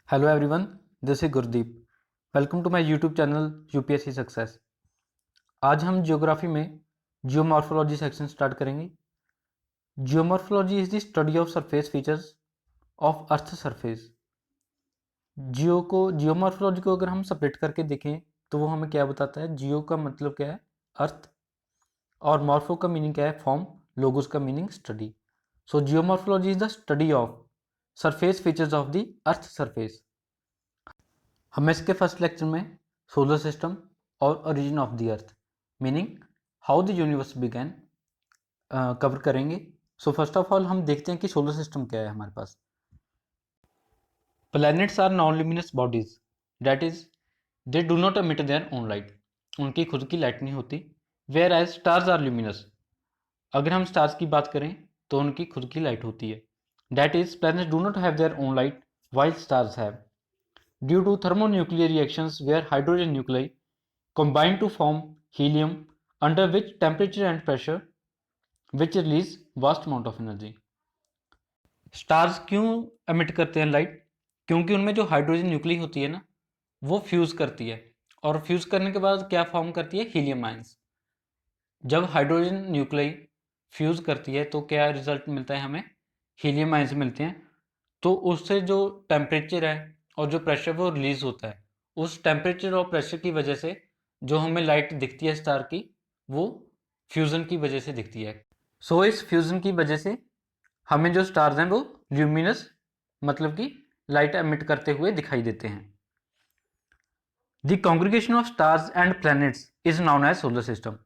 Hello everyone, this is Gurdeep. Welcome to my YouTube channel UPSC success. आज हम geography में geomorphology section start करेंगे। Geomorphology is the study of surface features of earth surface. Geomorphology को अगर हम separate करके देखें तो वो हमें क्या बताता है। जियो का मतलब क्या है, अर्थ, और मॉर्फो का मीनिंग क्या है, फॉर्म। लोगोस का meaning study. So geomorphology is the study of surface features of the earth surface. हम इसके फर्स्ट लेक्चर में सोलर सिस्टम और origin of the earth meaning how the universe began cover करेंगे। So first of all हम देखते हैं कि solar system क्या है हमारे पास। Planets are non luminous bodies, that is they do not emit their own light. उनकी खुद की लाइट नहीं होती। Whereas stars are luminous, अगर हम स्टार्स की बात करें तो उनकी खुद की लाइट होती है। That is planets do not have their own light while stars have, due to thermonuclear reactions where hydrogen nuclei combine to form helium, under which temperature and pressure which release vast amount of energy। Stars क्यों emit करते हैं light? क्योंकि उनमें जो hydrogen nuclei होती है ना, वो फ्यूज करती है, और फ्यूज करने के बाद क्या फॉर्म करती है, हीलियम आयंस। जब हाइड्रोजन न्यूक्ली फ्यूज करती है तो क्या रिजल्ट मिलता है हमें, हीलियम आयंस मिलते हैं। तो उससे जो टेम्परेचर है और जो प्रेशर वो रिलीज होता है, उस टेम्परेचर और प्रेशर की वजह से जो हमें लाइट दिखती है स्टार की, वो फ्यूज़न की वजह से दिखती है। सो इस फ्यूज़न की वजह से हमें जो स्टार्स हैं वो ल्यूमिनस, मतलब कि लाइट एमिट करते हुए दिखाई देते हैं। The congregation of stars and planets is known as solar system.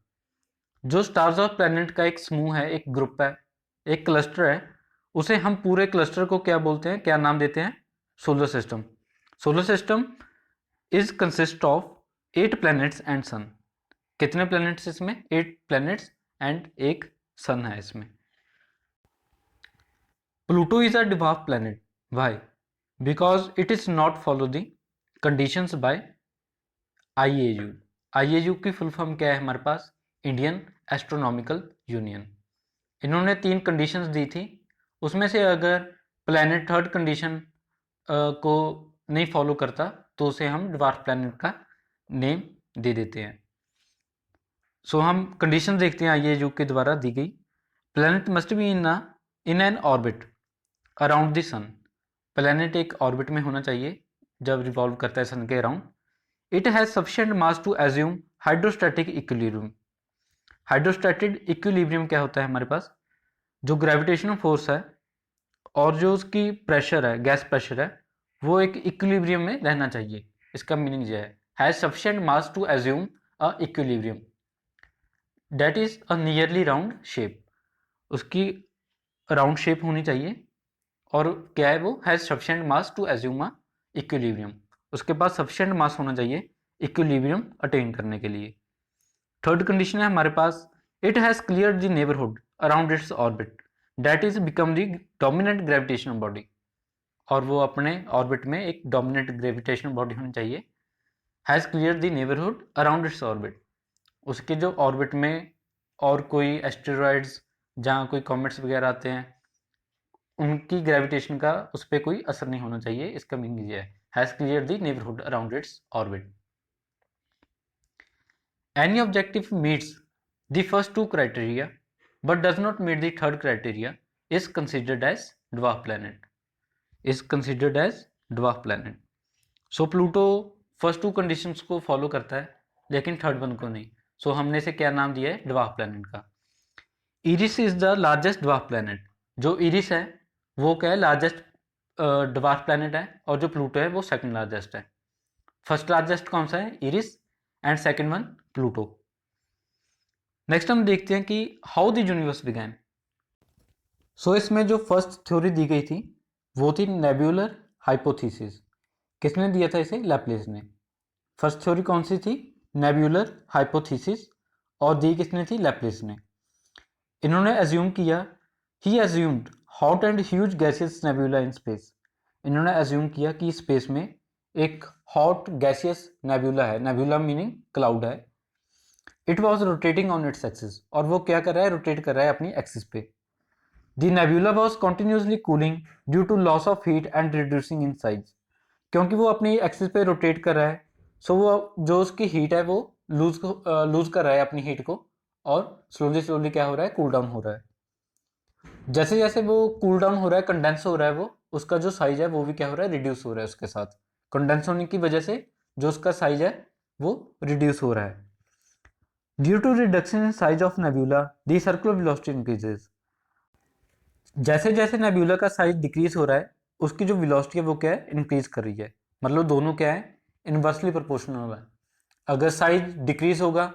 जो स्टार्स और प्लैनेट का एक समूह है, एक ग्रुप है, एक क्लस्टर है, उसे हम पूरे क्लस्टर को क्या बोलते हैं, क्या नाम देते हैं, solar system. Solar system is consist of 8 planets and sun. कितने प्लैनेट्स इसमें, 8 प्लैनेट्स एंड एक सन है इसमें। Pluto is a dwarf planet, why? Because it is not follow the conditions by IAU. IAU की फुल फॉर्म क्या है हमारे पास, Indian astronomical union. इन्होंने 3 कंडीशंस दी थी, उसमें से अगर प्लैनेट थर्ड कंडीशन को नहीं फॉलो करता तो उसे हम ड्वार्फ प्लैनेट का नेम दे देते हैं। सो हम कंडीशन देखते हैं आईएयू के द्वारा दी गई। Planet must be in an orbit around the sun. Planet एक ऑर्बिट में होना चाहिए जब रिवॉल्व करता है सन के around. It has sufficient mass to assume hydrostatic equilibrium. Hydrostatic equilibrium क्या होता है हमारे पास, जो ग्रेविटेशनल फोर्स है और जो उसकी प्रेशर है, गैस प्रेशर है, वो एक इक्विलिब्रियम में रहना चाहिए। इसका मीनिंग ये है, has sufficient mass to assume a equilibrium, that is a nearly round shape. उसकी राउंड शेप होनी चाहिए, और क्या है वो, has sufficient mass to assume a equilibrium. उसके पास सफिशिएंट मास होना चाहिए इक्विलिब्रियम अटेन करने के लिए। थर्ड कंडीशन है हमारे पास, it has clear the neighbourhood around its orbit, that is become the dominant gravitational body. और वो अपने ऑर्बिट में एक डोमिनेंट ग्रेविटेशनल बॉडी होनी चाहिए। Has clear the neighbourhood around its orbit, उसके जो ऑर्बिट में और कोई एस्टेरॉइड्स, जहाँ कोई कॉमेट्स वगैरह आते हैं, उनकी ग्रेविटेशन का उस पर कोई असर नहीं होना चाहिए। इसका मीनिंग ये है, has clear the neighbourhood around its orbit. Any objective meets the first 2 criteria but does not meet the third criteria is considered as dwarf planet. Is considered as dwarf planet. So Pluto first 2 conditions को follow करता है लेकिन third one को नहीं। सो हमने इसे क्या नाम दिया है, ड्वार्फ प्लैनेट का। Iris is the largest dwarf planet. जो इरिस है वो क्या है, लार्जेस्ट ड्वार्फ प्लैनेट है, और जो प्लूटो है वो सेकंड लार्जेस्ट है। फर्स्ट लार्जेस्ट कौन सा है, iris, and second one Pluto. Next हम देखते हैं कि हाउ द यूनिवर्स बिगैन। सो इसमें जो फर्स्ट थ्योरी दी गई थी वो थी नेब्यूलर हाइपोथेसिस। किसने दिया था इसे, लैपलेस ने। फर्स्ट थ्योरी कौन सी थी, नेब्यूलर हाइपोथेसिस, और दी किसने थी, लैपलेस ने। इन्होंने एज्यूम किया, he assumed hot and huge gaseous nebula in space. इन्होंने एज्यूम किया कि स्पेस में एक हॉट गैसियस नेब्यूला है, नेब्यूला मीनिंग क्लाउड है। It was rotating on its axis, और वो क्या कर रहा है, रोटेट कर रहा है अपनी एक्सिस पे। The nebula was continuously cooling due to loss of heat and reducing in size. क्योंकि वो अपनी एक्सिस पे रोटेट कर रहा है, सो वो जो उसकी हीट है वो लूज कर रहा है अपनी हीट को, और स्लोली स्लोली क्या हो रहा है, कूल डाउन हो रहा है। जैसे जैसे वो कूल डाउन हो रहा है, कंडेंस हो रहा है, वो उसका जो साइज है वो भी क्या हो रहा है, रिड्यूस हो रहा है उसके साथ। कंडेंस होने की वजह से जो उसका साइज है वो रिड्यूस हो रहा है। Due to reduction in size of nebula the circular velocity increases. जैसे जैसे नेबुला का साइज डिक्रीज हो रहा है, उसकी जो वेलोसिटी है वो क्या है, इंक्रीज कर रही है। मतलब दोनों क्या है, इनवर्सली प्रोपोर्शनल है। अगर साइज डिक्रीज होगा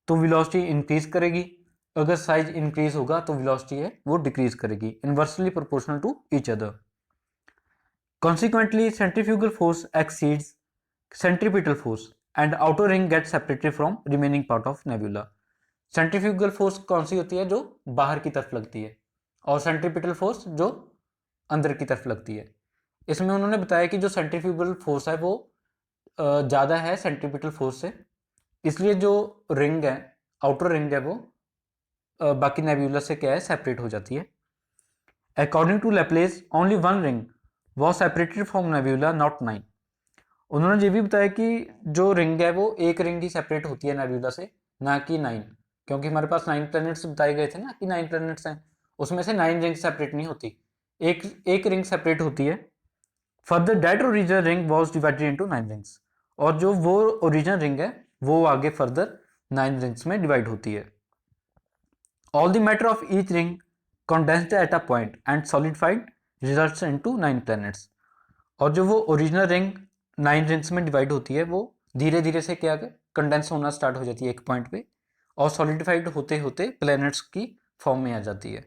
तो वेलोसिटी इंक्रीज करेगी, अगर साइज इंक्रीज होगा तो वेलोसिटी है वो डिक्रीज करेगी, inversely proportional to each other. Consequently, centrifugal force exceeds centripetal force and outer ring gets separated from remaining part of nebula. Centrifugal force कौन सी होती है, जो बाहर की तरफ लगती है, और सेंट्रीपिटल फोर्स जो अंदर की तरफ लगती है। इसमें उन्होंने बताया कि जो सेंट्रीफ्यूगल फोर्स है वो ज़्यादा है सेंट्रीपिटल फोर्स से, इसलिए जो रिंग है, आउटर रिंग है, वो बाकी नेबुला से क्या है, सेपरेट हो जाती है। According to Laplace only one ring was separated from nebula not 9। उन्होंने ये भी बताया कि जो रिंग है वो एक रिंग ही सेपरेट होती है नेबुला से, ना कि 9, क्योंकि हमारे पास 9 प्लैनेट्स बताए गए थे ना कि 9 प्लैनेट्स हैं, उसमें से 9 रिंग सेपरेट नहीं होती, एक एक रिंग सेपरेट होती है। Further that original ring was divided into 9 rings, और जो वो ओरिजिनल रिंग है वो आगे फर्दर 9 रिंग्स में डिवाइड होती है। All the matter of each ring condensed at a point and solidified results into 9 planets. और जो वो ओरिजिनल रिंग 9 रिंग्स में डिवाइड होती है, वो धीरे धीरे से क्या कंडेंस होना स्टार्ट हो जाती है एक पॉइंट पे, और सॉलिडिफाइड होते होते प्लैनेट्स की फॉर्म में आ जाती है।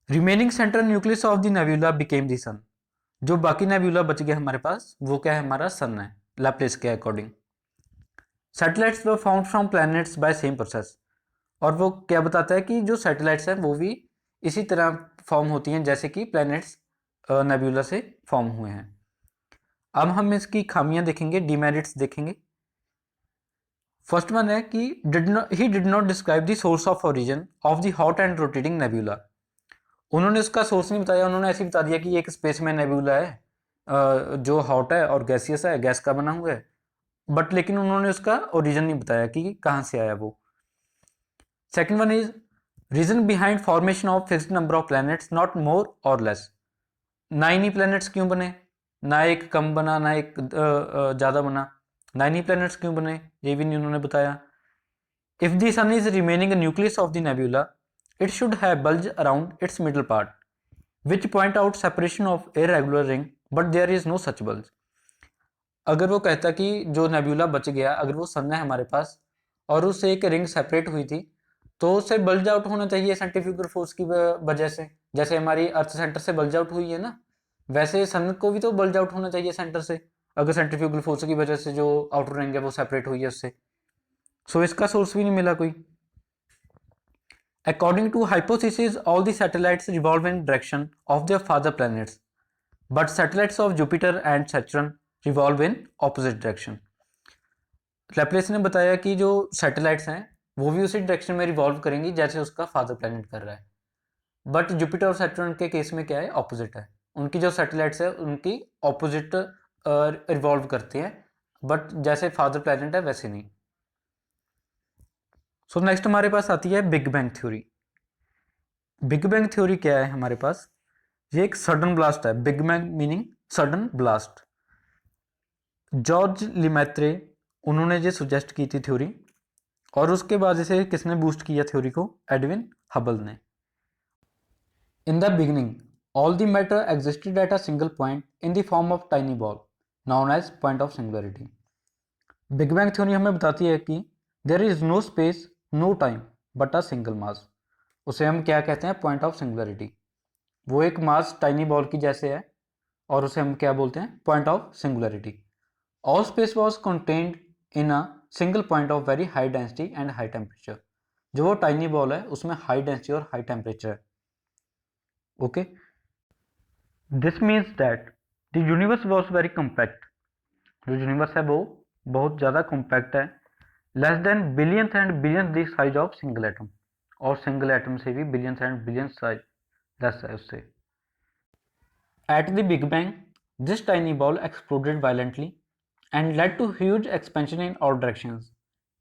Remaining central nucleus of the nebula became the sun. जो बाकी नेबुला बच गया हमारे पास वो क्या है, हमारा सन है, लैप्लेस के अकॉर्डिंग। Satellites were found from planets by same process. और वो क्या बताता है कि जो सैटेलाइट्स हैं वो भी इसी तरह फॉर्म होती हैं जैसे कि प्लैनेट्स नेबुला से फॉर्म हुए हैं। अब हम इसकी खामियां देखेंगे, डिमेरिट्स देखेंगे। फर्स्ट वन है कि he did not describe the source of origin of the hot and rotating nebula. उन्होंने उसका सोर्स नहीं बताया, उन्होंने ऐसे ही बता दिया कि एक स्पेस में नेबुला है जो हॉट है और गैसियस है, गैस का बना हुआ है, बट लेकिन उन्होंने उसका ओरिजिन नहीं बताया कि कहाँ से आया वो। Second one is reason behind formation of fixed number of planets not more or less. 9 he planets क्यों बने, ना एक कम बना ना एक ज़्यादा बना, 9 ही प्लैनेट्स क्यों बने, ये भी नहीं उन्होंने बताया। If the sun is remaining a nucleus of the nebula it should have bulge around its middle part which point out separation of irregular ring but there is no such bulge. अगर वो कहता कि जो nebula बच गया, अगर वो सन है हमारे पास और उससे एक रिंग सेपरेट हुई थी, तो उससे बल्ज आउट होना चाहिए सेंट्रीफ्यूगल फोर्स की वजह से, जैसे हमारी अर्थ सेंटर से बल्ज आउट हुई है ना, वैसे सन को भी तो बल्ज आउट होना चाहिए सेंटर से, अगर सेंट्रीफ्यूगल फोर्स की वजह से जो आउटर रिंग है वो सेपरेट हुई है उससे। सो इसका सोर्स भी नहीं मिला कोई। According to hypothesis all the satellites revolve in direction of their father planets, but satellites of Jupiter and Saturn revolve in opposite direction. Laplace ने बताया कि जो सैटेलाइट्स हैं वो भी उसी डायरेक्शन में रिवॉल्व करेंगी जैसे उसका फादर प्लैनेट कर रहा है, बट जुपिटर और सैटर्न के केस में क्या है, ऑपोजिट है। उनकी जो सैटेलाइट्स है उनकी ऑपोजिट रिवॉल्व करते हैं, बट जैसे फादर प्लैनेट है वैसे नहीं। सो नेक्स्ट हमारे पास आती है big bang theory. Big bang theory क्या है हमारे पास, ये एक सडन ब्लास्ट है, big bang meaning sudden blast. George Lemaitre उन्होंने ये सुजेस्ट की थी थ्योरी, और उसके बाद इसे किसने बूस्ट किया थ्योरी को, एडविन हबल ने। In the beginning all the matter existed at a single point in the form of tiny ball known as point of singularity. Big bang theory हमें बताती है कि there is no space no time but a single mass. उसे हम क्या कहते हैं, point of singularity. वो एक मास टाइनी बॉल की जैसे है, और उसे हम क्या बोलते हैं, point of singularity. All space was contained in a single point of very high density and high temperature. जो वो टाइनी बॉल है उसमें हाई डेंसिटी और हाई टेम्परेचर है। Okay, this means that the universe was very compact. जो universe है वो बहुत ज़्यादा कॉम्पैक्ट है, less than billions and billions the size of single atom, और सिंगल एटम से भी billions and billions size less है उससे। At the big bang This tiny ball exploded violently and led to huge expansion in all directions.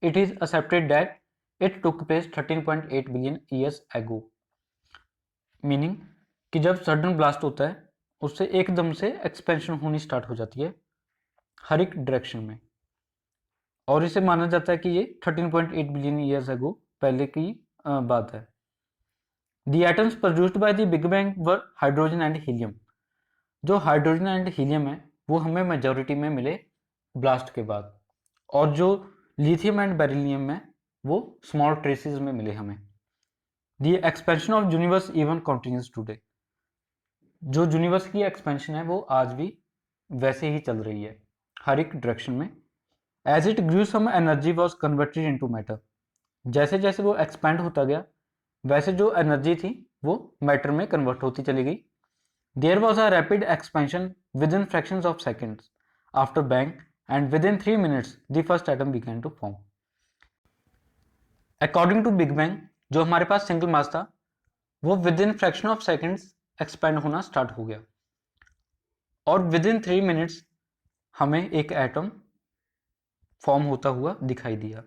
It is accepted that it took place 13.8 billion years ago. Meaning कि जब sudden blast होता है उससे एकदम से expansion होनी start हो जाती है हर एक डायरेक्शन में, और इसे माना जाता है कि ये 13.8 बिलियन ईयर्स अगो पहले की बात है। The atoms produced by the big bang were hydrogen and helium. जो हाइड्रोजन एंड हीलियम है वो हमें मेजॉरिटी में मिले ब्लास्ट के बाद, और जो लिथियम एंड बेरिलियम है वो स्मॉल ट्रेसेस में मिले हमें। The expansion of universe even continues today. जो यूनिवर्स की एक्सपेंशन है वो आज भी वैसे ही चल रही है हर एक डायरेक्शन में। As it grew some energy was converted into matter. जैसे जैसे वो एक्सपेंड होता गया वैसे जो एनर्जी थी वो मैटर में कन्वर्ट होती चली गई। There was a rapid expansion within fractions of seconds after bang, and within 3 minutes the first atom began to form. According to big bang जो हमारे पास सिंगल मास था वो within fraction of seconds expand होना start हो गया, और with in 3 minutes हमें एक एटम फॉर्म होता हुआ दिखाई दिया।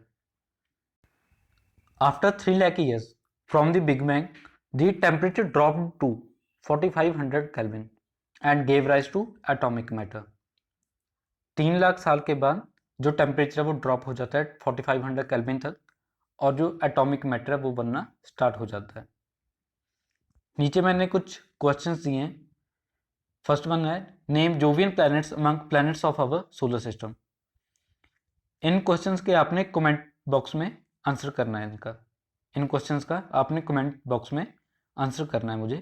After 3 lakh years from the Big Bang, the temperature dropped to 4500 Kelvin and gave rise to atomic matter। 3 lakh साल के बाद जो टेम्परेचर है वो ड्रॉप हो जाता है 4500 केल्विन तक, और जो एटॉमिक मैटर है वो बनना स्टार्ट हो जाता है। नीचे मैंने कुछ क्वेश्चंस दिए हैं। फर्स्ट वन है name Jovian planets among planets of our solar system. इन क्वेश्चंस के आपने कमेंट बॉक्स में आंसर करना है। इन क्वेश्चंस का आपने कमेंट बॉक्स में आंसर करना है मुझे।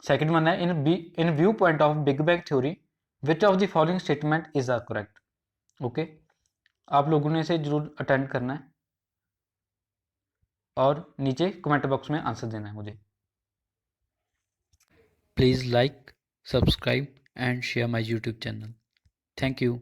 सेकंड वन है in view point of big bang theory which of the following statement is are correct. Okay, आप लोगों ने इसे जरूर अटेंड करना है और नीचे कमेंट बॉक्स में आंसर देना है मुझे। Please like, subscribe and share my YouTube channel. Thank you.